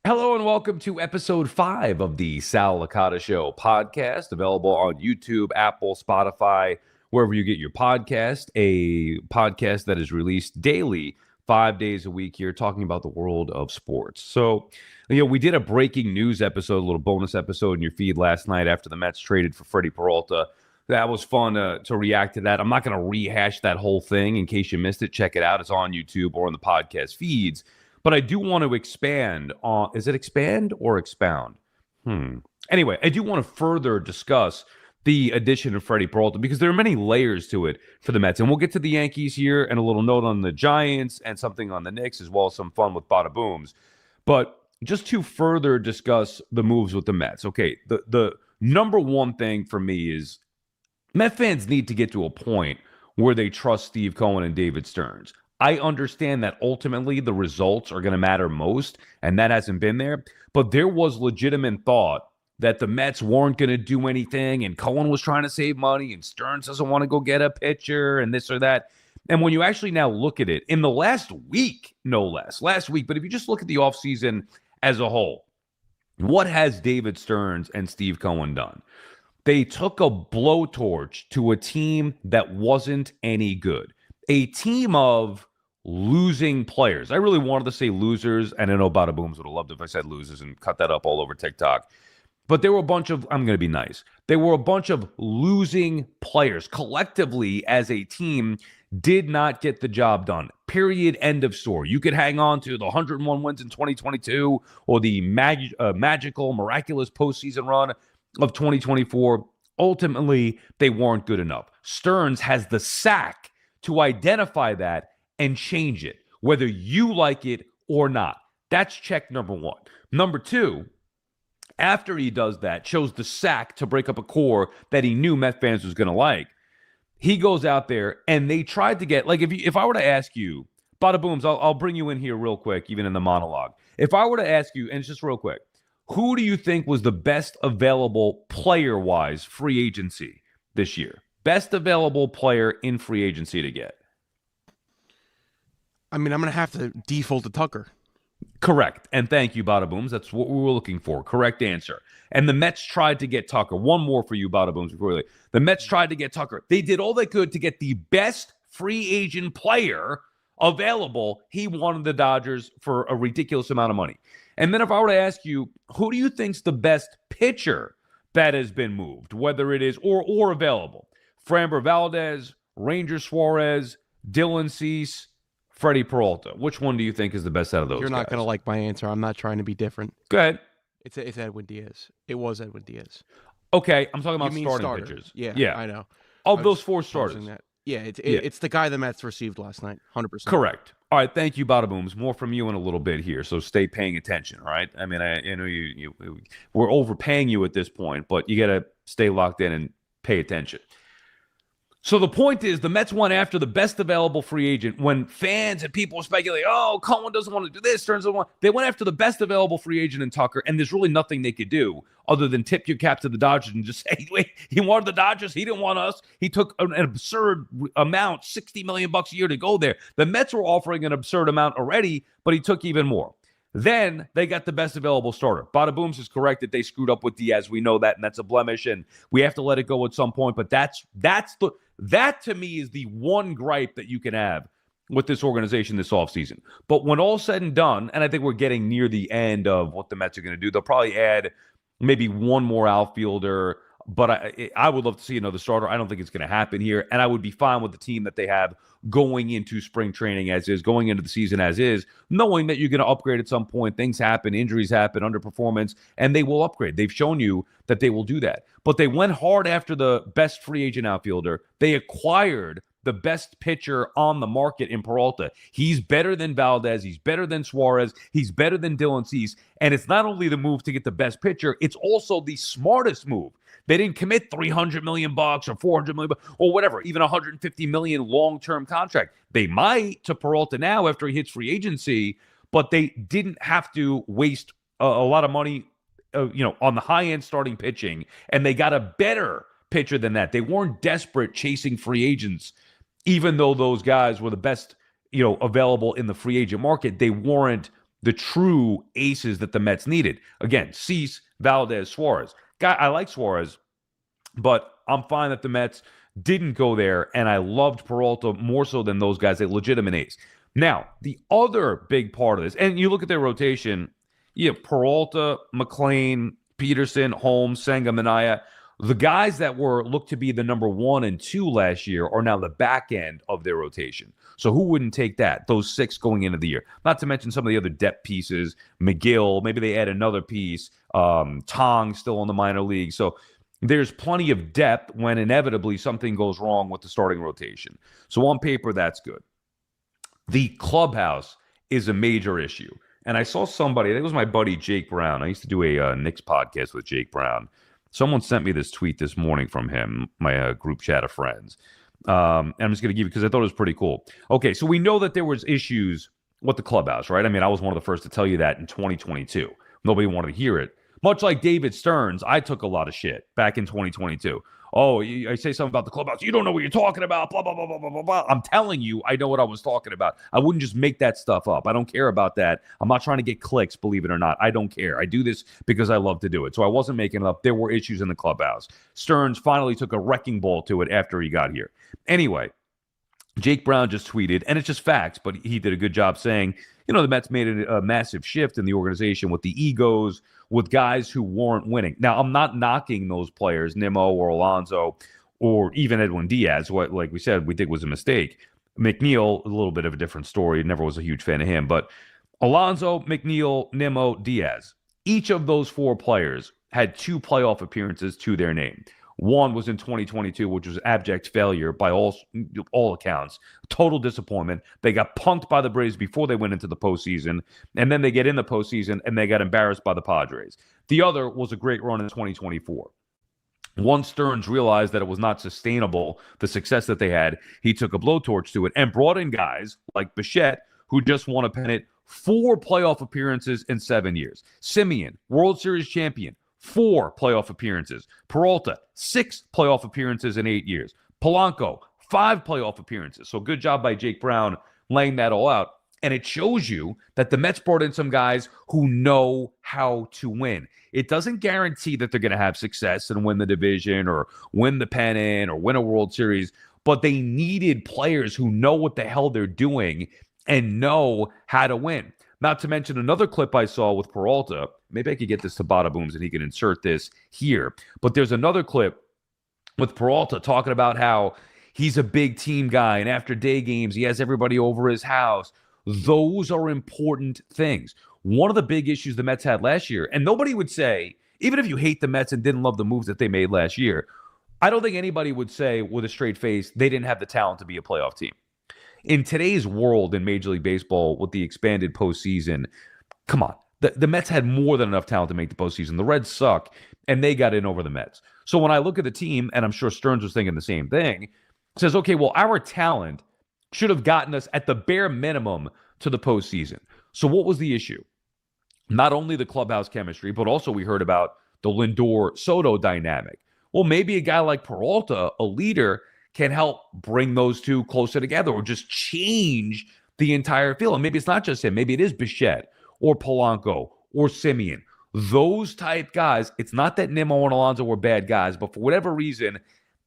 Hello and welcome to episode 5 of the Sal Licata Show podcast, available on YouTube, Apple, Spotify, wherever you get your podcast. A podcast that is released daily, 5 days a week here, talking about the world of sports. So, we did a breaking news episode, a little bonus episode in your feed last night after the Mets traded for Freddy Peralta. That was fun to react to that. I'm not going to rehash that whole thing in case you missed it. Check it out. It's on YouTube or on the podcast feeds. But I do want to expand on, is it expand or expound? Anyway, I do want to further discuss the addition of Freddy Peralta because there are many layers to it for the Mets. And we'll get to the Yankees here and a little note on the Giants and something on the Knicks as well as some fun with Bada Booms. But just to further discuss the moves with the Mets, okay, the number one thing for me is Met fans need to get to a point where they trust Steve Cohen and David Stearns. I understand that ultimately the results are going to matter most, and that hasn't been there. But there was legitimate thought that the Mets weren't going to do anything, and Cohen was trying to save money, and Stearns doesn't want to go get a pitcher, and this or that. And when you actually now look at it, in the last week, no less, last week, but if you just look at the offseason as a whole, what has David Stearns and Steve Cohen done? They took a blowtorch to a team that wasn't any good. A team of losing players. I really wanted to say losers, and I know Bada Booms would have loved if I said losers and cut that up all over TikTok. But there were a bunch of, I'm going to be nice, there were a bunch of losing players collectively as a team did not get the job done. Period. End of story. You could hang on to the 101 wins in 2022 or the magical, miraculous postseason run of 2024. Ultimately, they weren't good enough. Stearns has the sack to identify that and change it, whether you like it or not. That's check number one. Number two, after he does that, shows the sack to break up a core that he knew Met fans was going to like. He goes out there and they tried to get, like, if I were to ask you, Bada Booms, I'll bring you in here real quick, even in the monologue. If I were to ask you, and it's just real quick, who do you think was the best available player-wise free agency this year? Best available player in free agency to get. I mean, I'm going to have to default to Tucker. Correct. And thank you, Bada Booms. That's what we were looking for. Correct answer. And the Mets tried to get Tucker. One more for you, Bada Booms, before we leave. The Mets tried to get Tucker. They did all they could to get the best free agent player available. He wanted the Dodgers for a ridiculous amount of money. And then if I were to ask you, who do you think's the best pitcher that has been moved, whether it is or available? Framber Valdez, Ranger Suarez, Dylan Cease, Freddy Peralta. Which one do you think is the best out of those You're not guys? going to like my answer. I'm not trying to be different. Go ahead. It's Edwin Diaz. It was Edwin Diaz. Okay, I'm talking about You mean starting starter. pitchers. Yeah, I know. Of those four starters. That. Yeah, it's the guy the Mets received last night, 100%. Correct. All right, thank you, Bada Booms. More from you in a little bit here, so stay paying attention, all right? I mean, I know we're overpaying you at this point, but you got to stay locked in and pay attention. So the point is, the Mets went after the best available free agent when fans and people speculate, oh, Cohen doesn't want to do this, Stearns doesn't want. They went after the best available free agent in Tucker, and there's really nothing they could do other than tip your cap to the Dodgers and just say, wait, he wanted the Dodgers, he didn't want us. He took an absurd amount, $60 million a year to go there. The Mets were offering an absurd amount already, but he took even more. Then they got the best available starter. Bada Booms is correct that they screwed up with Diaz. We know that, and that's a blemish, and we have to let it go at some point. But that to me is the one gripe that you can have with this organization this offseason. But when all's said and done, and I think we're getting near the end of what the Mets are going to do, they'll probably add maybe one more outfielder. But I would love to see another starter. I don't think it's going to happen here. And I would be fine with the team that they have going into spring training as is, going into the season as is, knowing that you're going to upgrade at some point. Things happen, injuries happen, underperformance, and they will upgrade. They've shown you that they will do that. But they went hard after the best free agent outfielder. They acquired the best pitcher on the market in Peralta. He's better than Valdez. He's better than Suarez. He's better than Dylan Cease. And it's not only the move to get the best pitcher, it's also the smartest move. They didn't commit $300 million or $400 million or whatever, even $150 million long-term contract. They might to Peralta now after he hits free agency, but they didn't have to waste a lot of money, on the high-end starting pitching, and they got a better pitcher than that. They weren't desperate chasing free agents, even though those guys were the best, available in the free agent market. They weren't the true aces that the Mets needed. Again, Cease, Valdez, Suarez. I like Suarez, but I'm fine that the Mets didn't go there, and I loved Peralta more so than those guys, a legitimate ace. Now, the other big part of this, and you look at their rotation, you have Peralta, McLean, Peterson, Holmes, Sangamanaya. The guys that were looked to be the number 1 and 2 last year are now the back end of their rotation. So who wouldn't take that? Those 6 going into the year. Not to mention some of the other depth pieces. McGill, maybe they add another piece. Tong still in the minor league. So there's plenty of depth when inevitably something goes wrong with the starting rotation. So on paper, that's good. The clubhouse is a major issue. And I saw somebody, I think it was my buddy Jake Brown. I used to do a Knicks podcast with Jake Brown. Someone sent me this tweet this morning from him, my group chat of friends. And I'm just going to give you, because I thought it was pretty cool. Okay, so we know that there was issues with the clubhouse, right? I mean, I was one of the first to tell you that in 2022. Nobody wanted to hear it. Much like David Stearns, I took a lot of shit back in 2022. Oh, I say something about the clubhouse. You don't know what you're talking about, blah, blah, blah, blah, blah, blah, blah. I'm telling you, I know what I was talking about. I wouldn't just make that stuff up. I don't care about that. I'm not trying to get clicks, believe it or not. I don't care. I do this because I love to do it. So I wasn't making it up. There were issues in the clubhouse. Stearns finally took a wrecking ball to it after he got here. Anyway, Jake Brown just tweeted, and it's just facts, but he did a good job saying, you know, the Mets made a massive shift in the organization with the egos, with guys who weren't winning. Now, I'm not knocking those players, Nimmo or Alonso, or even Edwin Diaz, what, like we said, we think was a mistake. McNeil, a little bit of a different story. Never was a huge fan of him. But Alonso, McNeil, Nimmo, Diaz, each of those 4 players had 2 playoff appearances to their name. One was in 2022, which was abject failure by all accounts. Total disappointment. They got punked by the Braves before they went into the postseason, and then they get in the postseason, and they got embarrassed by the Padres. The other was a great run in 2024. Once Stearns realized that it was not sustainable, the success that they had, he took a blowtorch to it and brought in guys like Bichette, who just won a pennant, 4 playoff appearances in 7 years. Simeon, World Series champion, 4 playoff appearances. Peralta, 6 playoff appearances in 8 years. Polanco, 5 playoff appearances. So good job by Jake Brown laying that all out. And it shows you that the Mets brought in some guys who know how to win. It doesn't guarantee that they're going to have success and win the division or win the pennant or win a World Series, but they needed players who know what the hell they're doing and know how to win. Not to mention another clip I saw with Peralta. Maybe I could get this to Bada Booms and he can insert this here. But there's another clip with Peralta talking about how he's a big team guy, and after day games, he has everybody over his house. Those are important things. One of the big issues the Mets had last year, and nobody would say, even if you hate the Mets and didn't love the moves that they made last year, I don't think anybody would say with a straight face they didn't have the talent to be a playoff team. In today's world in Major League Baseball with the expanded postseason, come on. The Mets had more than enough talent to make the postseason. The Reds suck, and they got in over the Mets. So when I look at the team, and I'm sure Stearns was thinking the same thing, says, okay, well, our talent should have gotten us at the bare minimum to the postseason. So what was the issue? Not only the clubhouse chemistry, but also we heard about the Lindor-Soto dynamic. Well, maybe a guy like Peralta, a leader, can help bring those two closer together or just change the entire field. And maybe it's not just him. Maybe it is Bichette or Polanco or Simeon. Those type guys, it's not that Nimmo and Alonso were bad guys, but for whatever reason,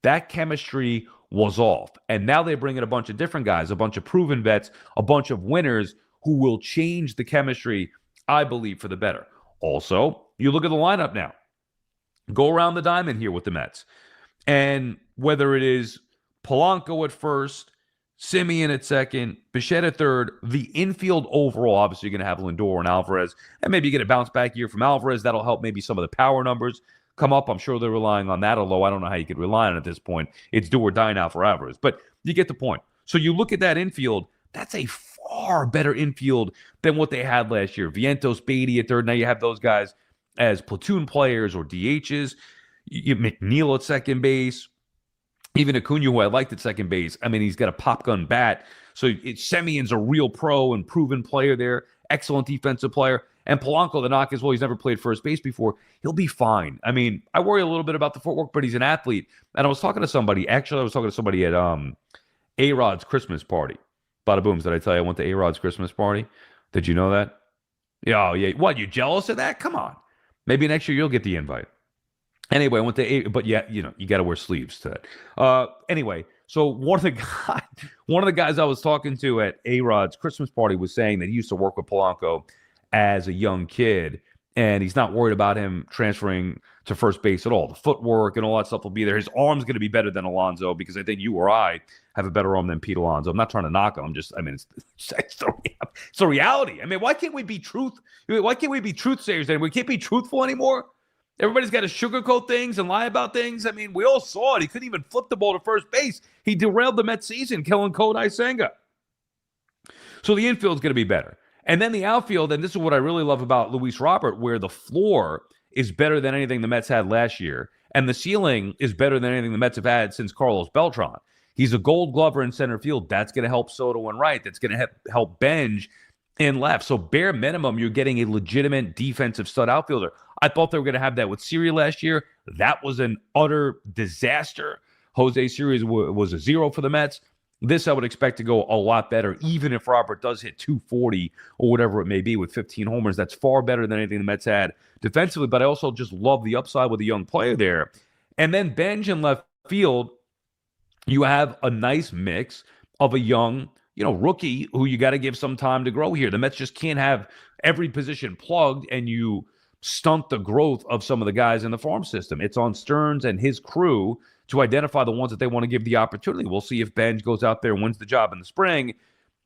that chemistry was off. And now they bring in a bunch of different guys, a bunch of proven vets, a bunch of winners who will change the chemistry, I believe, for the better. Also, you look at the lineup now. Go around the diamond here with the Mets. And whether it is Polanco at first, Simeon at second, Bichette at third, the infield overall, obviously you're going to have Lindor and Alvarez, and maybe you get a bounce back year from Alvarez. That'll help maybe some of the power numbers come up. I'm sure they're relying on that, although I don't know how you could rely on it at this point. It's do or die now for Alvarez, but you get the point. So you look at that infield, that's a far better infield than what they had last year. Vientos, Beatty at third. Now you have those guys as platoon players or DHs. You McNeil at second base. Even Acuna, who I liked at second base. I mean, he's got a pop gun bat. So Semion's a real pro and proven player there. Excellent defensive player. And Polanco, the knock is, well, he's never played first base before. He'll be fine. I mean, I worry a little bit about the footwork, but he's an athlete. And I was talking to somebody. Actually, I was talking to somebody at A-Rod's Christmas party. Bada booms, did I tell you I went to A-Rod's Christmas party? Did you know that? Yeah, yeah. What, you jealous of that? Come on. Maybe next year you'll get the invite. Anyway, I went to but yeah, you got to wear sleeves to that. Anyway, so one of the guys I was talking to at A-Rod's Christmas party was saying that he used to work with Polanco as a young kid, and he's not worried about him transferring to first base at all. The footwork and all that stuff will be there. His arm's going to be better than Alonso because I think you or I have a better arm than Pete Alonso. I'm not trying to knock him. It's the reality. I mean, why can't we be truth sayers anymore? We can't be truthful anymore. Everybody's got to sugarcoat things and lie about things. I mean, we all saw it. He couldn't even flip the ball to first base. He derailed the Mets season, killing Kodai Senga. So the infield's going to be better. And then the outfield, and this is what I really love about Luis Robert, where the floor is better than anything the Mets had last year, and the ceiling is better than anything the Mets have had since Carlos Beltran. He's a Gold Glover in center field. That's going to help Soto and right. That's going to help Benj in left. So bare minimum, you're getting a legitimate defensive stud outfielder. I thought they were going to have that with Siri last year. That was an utter disaster. Jose Siri was a 0 for the Mets. This I would expect to go a lot better, even if Robert does hit 240 or whatever it may be with 15 homers. That's far better than anything the Mets had defensively, but I also just love the upside with a young player there. And then Benj in left field, you have a nice mix of a young, rookie who you got to give some time to grow here. The Mets just can't have every position plugged and you stunt the growth of some of the guys in the farm system. It's on Stearns and his crew to identify the ones that they want to give the opportunity. We'll see if Benj goes out there and wins the job in the spring,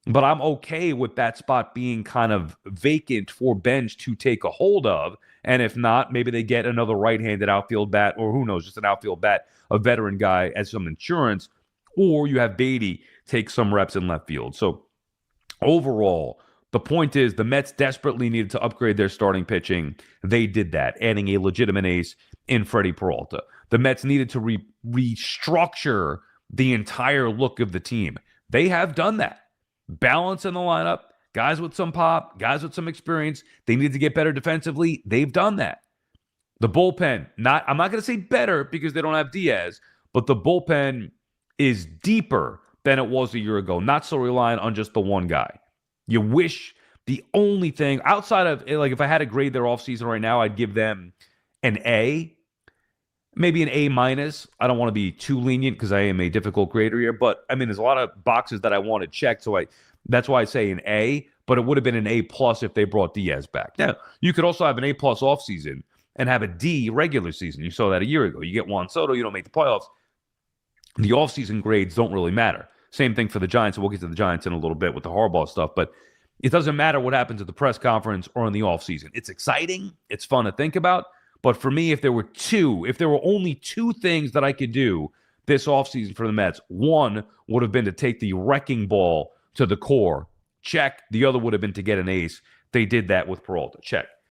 but I'm okay with that spot being kind of vacant for Benj to take a hold of. And if not, maybe they get another right-handed outfield bat, or who knows, just an outfield bat, a veteran guy as some insurance, or you have Beatty take some reps in left field. So overall, the point is the Mets desperately needed to upgrade their starting pitching. They did that, adding a legitimate ace in Freddy Peralta. The Mets needed to restructure the entire look of the team. They have done that. Balance in the lineup, guys with some pop, guys with some experience. They need to get better defensively. They've done that. The bullpen, I'm not going to say better because they don't have Diaz, but the bullpen is deeper than it was a year ago. Not so reliant on just the one guy. You wish the only thing outside of, like, if I had to grade their offseason right now, I'd give them an A, maybe an A-. I don't want to be too lenient because I am a difficult grader here, but I mean, there's a lot of boxes that I want to check. So that's why I say an A, but it would have been an A+ if they brought Diaz back. Now, you could also have an A+ offseason and have a D regular season. You saw that a year ago. You get Juan Soto, you don't make the playoffs. The offseason grades don't really matter. Same thing for the Giants. We'll get to the Giants in a little bit with the Harbaugh stuff, but it doesn't matter what happens at the press conference or in the offseason. It's exciting. It's fun to think about. But for me, if there were only two things that I could do this offseason for the Mets, one would have been to take the wrecking ball to the core. Check. The other would have been to get an ace. They did that with Peralta. Check.